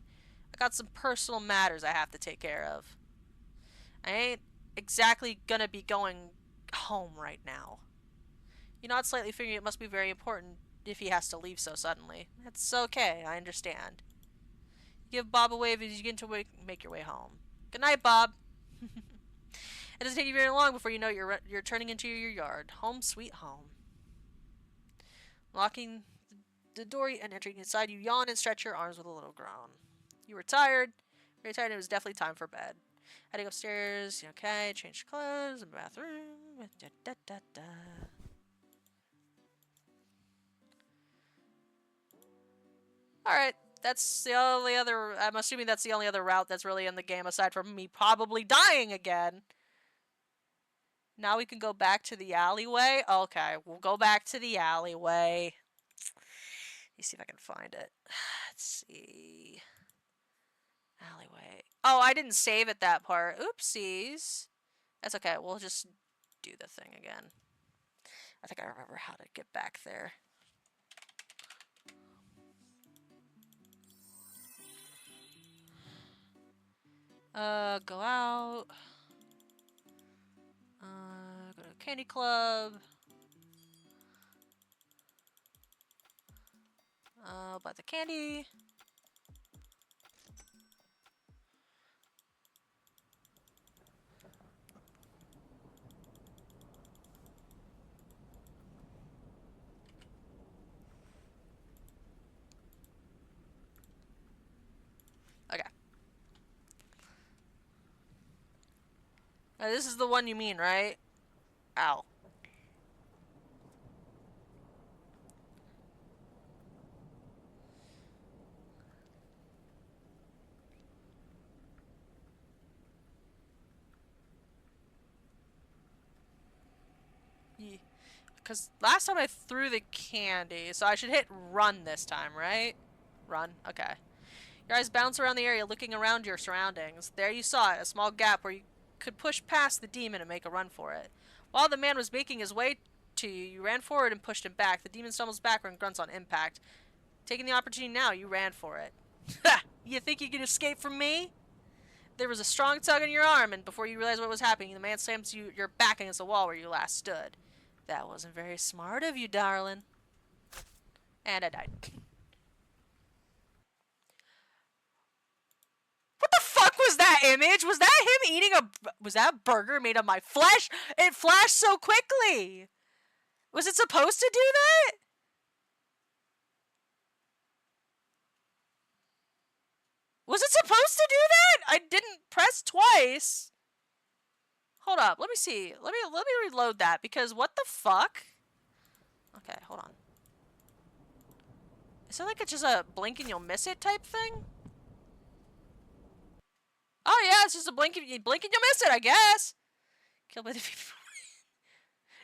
I got some personal matters I have to take care of. I ain't exactly gonna be going home right now. You nod slightly, figuring it must be very important if he has to leave so suddenly. That's okay, I understand. You give Bob a wave as you begin to make your way home. Good night, Bob. It doesn't take you very long before you know you're turning into your yard. Home sweet home. Locking the door and entering inside, you yawn and stretch your arms with a little groan. You were tired, very tired, and it was definitely time for bed. Heading upstairs, okay, change clothes, in the bathroom, Alright, that's the only other, I'm assuming that's the only other route that's really in the game aside from me probably dying again. Now we can go back to the alleyway. Okay, we'll go back to the alleyway. Let me see if I can find it. Let's see. Alleyway. Oh, I didn't save at that part. Oopsies. That's okay. We'll just do the thing again. I think I remember how to get back there. Go out. Go to Candy Club. Buy the candy. This is the one you mean, right? Ow. Because last time I threw the candy, so I should hit run this time, right? Run. Okay. Your eyes bounce around the area, looking around your surroundings. There you saw it, a small gap where you could push past the demon and make a run for it. While the man was making his way to you, you ran forward and pushed him back. The demon stumbles backward and grunts on impact. Taking the opportunity now, you ran for it. Ha! You think you can escape from me? There was a strong tug on your arm, and before you realized what was happening, the man slams your back against the wall where you last stood. That wasn't very smart of you, darling. And I died. What the fuck was that image? Was that him eating was that a burger made of my flesh? It flashed so quickly. Was it supposed to do that? Was it supposed to do that? I didn't press twice. Hold up, let me see. Let me reload that because what the fuck? Okay, hold on. Is it like it's just a blink and you'll miss it type thing? Oh yeah, it's just a blink and you'll miss it, I guess. Kill by the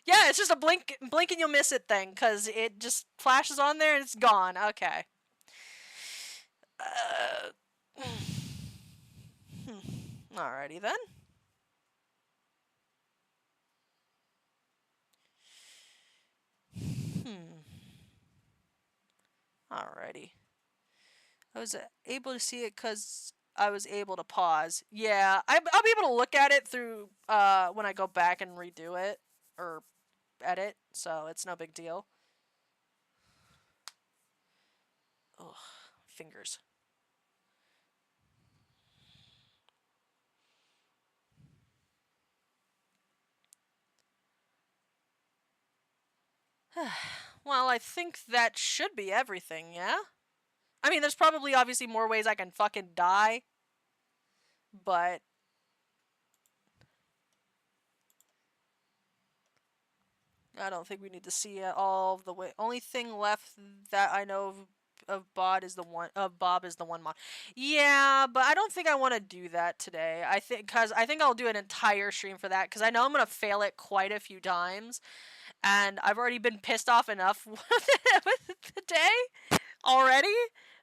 yeah, it's just a blink and you'll miss it thing because it just flashes on there and it's gone. Okay. Alrighty then. Alrighty. I was able to see it because I was able to pause. Yeah, I'll be able to look at it through when I go back and redo it or edit, so it's no big deal. Ugh, fingers. Well, I think that should be everything, yeah? I mean, there's probably obviously more ways I can fucking die, but I don't think we need to see it all the way. Only thing left that I know of Bob is the one mod. Yeah, but I don't think I want to do that today. I think I'll do an entire stream for that because I know I'm gonna fail it quite a few times, and I've already been pissed off enough with the day already.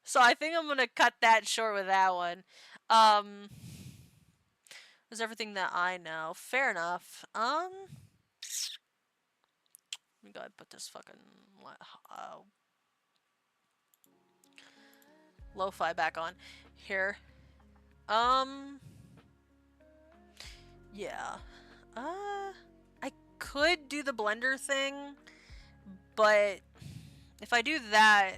So I think I'm gonna cut that short with that one. That's everything that I know. Fair enough. Let me go ahead and put this fucking lo-fi back on here. Yeah. I could do the blender thing, but if I do that,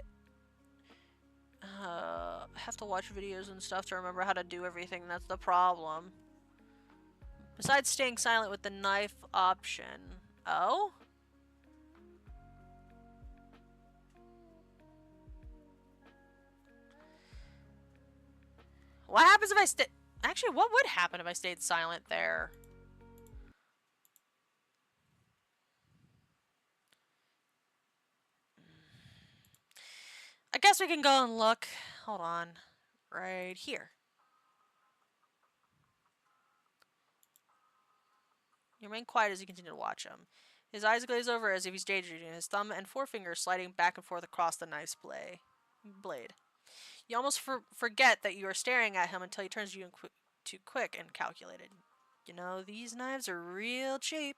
I have to watch videos and stuff to remember how to do everything. That's the problem. Besides staying silent with the knife option. Oh? What happens if I stay... Actually, what would happen if I stayed silent there? I guess we can go and look. Hold on. Right here. You remain quiet as you continue to watch him. His eyes glaze over as if he's daydreaming, his thumb and forefinger sliding back and forth across the knife's blade. You almost forget that you are staring at him until he turns to you too quick and calculated. You know, these knives are real cheap.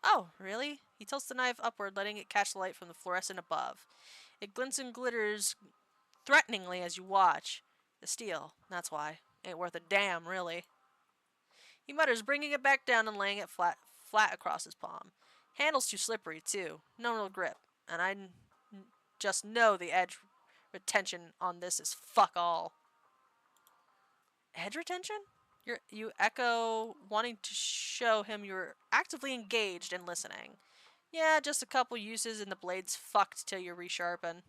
Oh, really? He tilts the knife upward, letting it catch the light from the fluorescent above. It glints and glitters threateningly as you watch. The steel, that's why. Ain't worth a damn, really. He mutters, bringing it back down and laying it flat across his palm. Handle's too slippery, too. No real grip. And I just know the edge retention on this is fuck all. Edge retention? You echo, wanting to show him you're actively engaged and listening. Yeah, just a couple uses and the blade's fucked till you resharpen.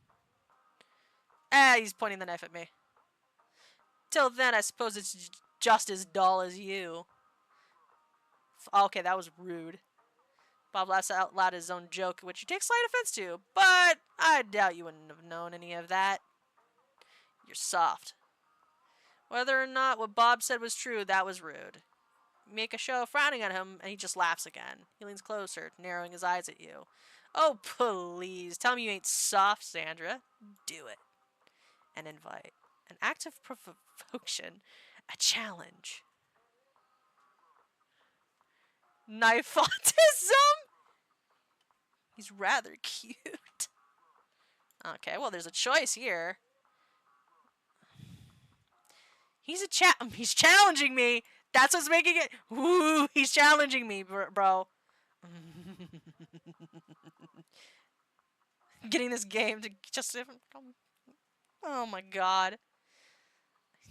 Ah, he's pointing the knife at me. Till then, I suppose it's just as dull as you. Okay, that was rude. Bob laughs out loud at his own joke, which you take slight offense to, but I doubt you wouldn't have known any of that. You're soft. Whether or not what Bob said was true, that was rude. You make a show of frowning at him, and he just laughs again. He leans closer, narrowing his eyes at you. Oh, please, tell me you ain't soft, Sandra. Do it. An invite. An act of provocation. A challenge. Knife autism? He's rather cute. Okay, well, there's a choice here. He's challenging me. That's what's making it. Ooh, he's challenging me, bro. Getting this game to just. Oh my god.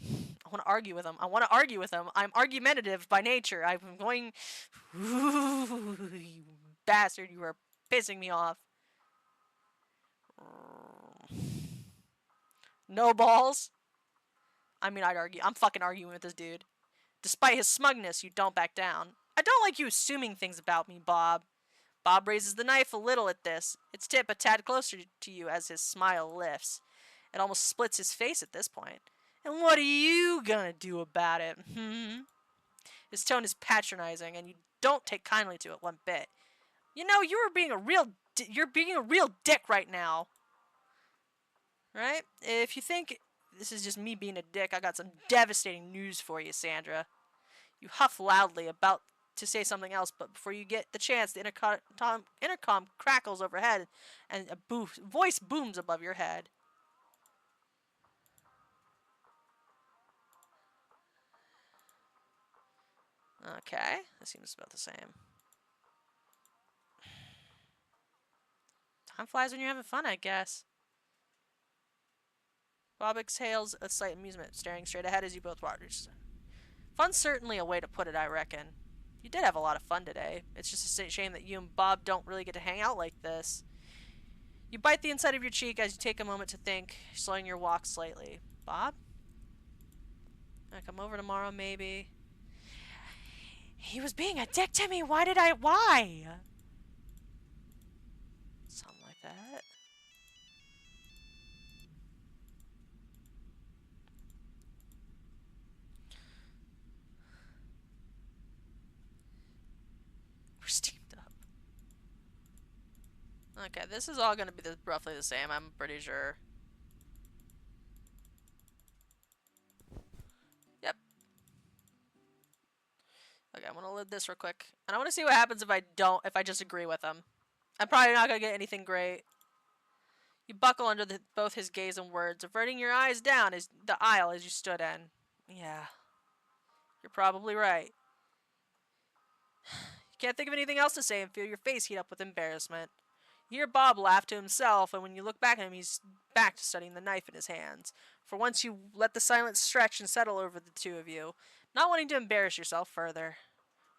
I want to argue with him. I'm argumentative by nature. I'm going. Ooh, you bastard! You are pissing me off. No balls. I mean, I'd argue. I'm fucking arguing with this dude. Despite his smugness, you don't back down. I don't like you assuming things about me, Bob. Bob raises the knife a little at this, its tip a tad closer to you as his smile lifts. It almost splits his face at this point. And what are you gonna do about it? His tone is patronizing, and you don't take kindly to it one bit. You know, you're being a real dick right now. Right? If you think this is just me being a dick, I got some devastating news for you, Sandra. You huff loudly, about to say something else, but before you get the chance, the intercom crackles overhead, and a voice booms above your head. Okay, that seems about the same. Time flies when you're having fun, I guess. Bob exhales a slight amusement, staring straight ahead as you both watch. Fun's certainly a way to put it, I reckon. You did have a lot of fun today. It's just a shame that you and Bob don't really get to hang out like this. You bite the inside of your cheek as you take a moment to think, slowing your walk slightly. Bob? Can I come over tomorrow, maybe? He was being a dick to me. Why? Something like that. We're steamed up. Okay, this is all going to be roughly the same, I'm pretty sure. Yep. Okay, I'm going to load this real quick. And I want to see what happens if I just agree with him. I'm probably not going to get anything great. You buckle under both his gaze and words, averting your eyes down the aisle as you stood in. Yeah. You're probably right. You can't think of anything else to say and feel your face heat up with embarrassment. You hear Bob laugh to himself, and when you look back at him, he's back to studying the knife in his hands. For once, you let the silence stretch and settle over the two of you, not wanting to embarrass yourself further.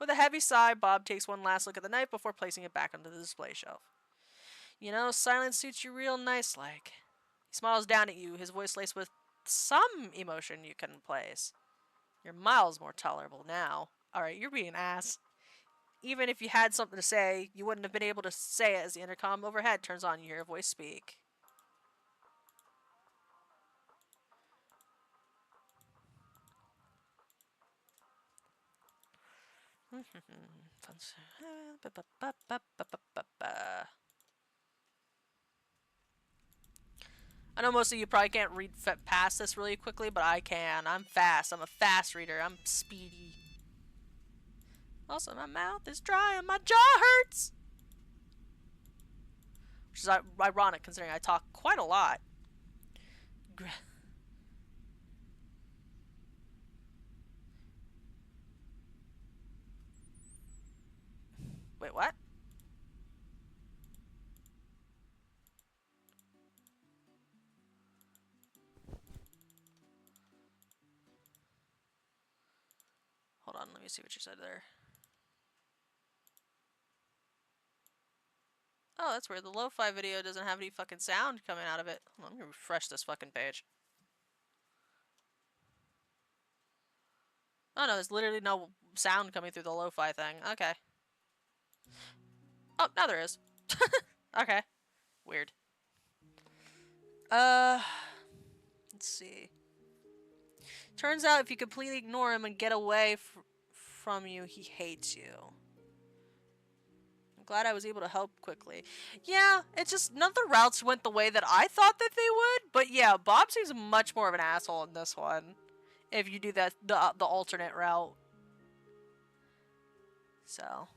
With a heavy sigh, Bob takes one last look at the knife before placing it back onto the display shelf. You know, silence suits you real nice-like. He smiles down at you, his voice laced with some emotion you couldn't place. You're miles more tolerable now. Alright, you're being an ass. Even if you had something to say, you wouldn't have been able to say it as the intercom overhead turns on. You hear a voice speak. I know most of you probably can't read past this really quickly, but I can. I'm fast. I'm a fast reader. I'm speedy. Also, my mouth is dry and my jaw hurts. Which is ironic considering I talk quite a lot. Wait, what? Hold on, let me see what you said there. Oh, that's weird. The lo-fi video doesn't have any fucking sound coming out of it. Hold on, let me refresh this fucking page. Oh no, there's literally no sound coming through the lo-fi thing. Okay. Oh, now there is. Okay. Weird. Let's see. Turns out if you completely ignore him and get away from you, he hates you. I'm glad I was able to help quickly. Yeah, it's just none of the routes went the way that I thought that they would. But yeah, Bob seems much more of an asshole in this one. If you do that, the alternate route. So,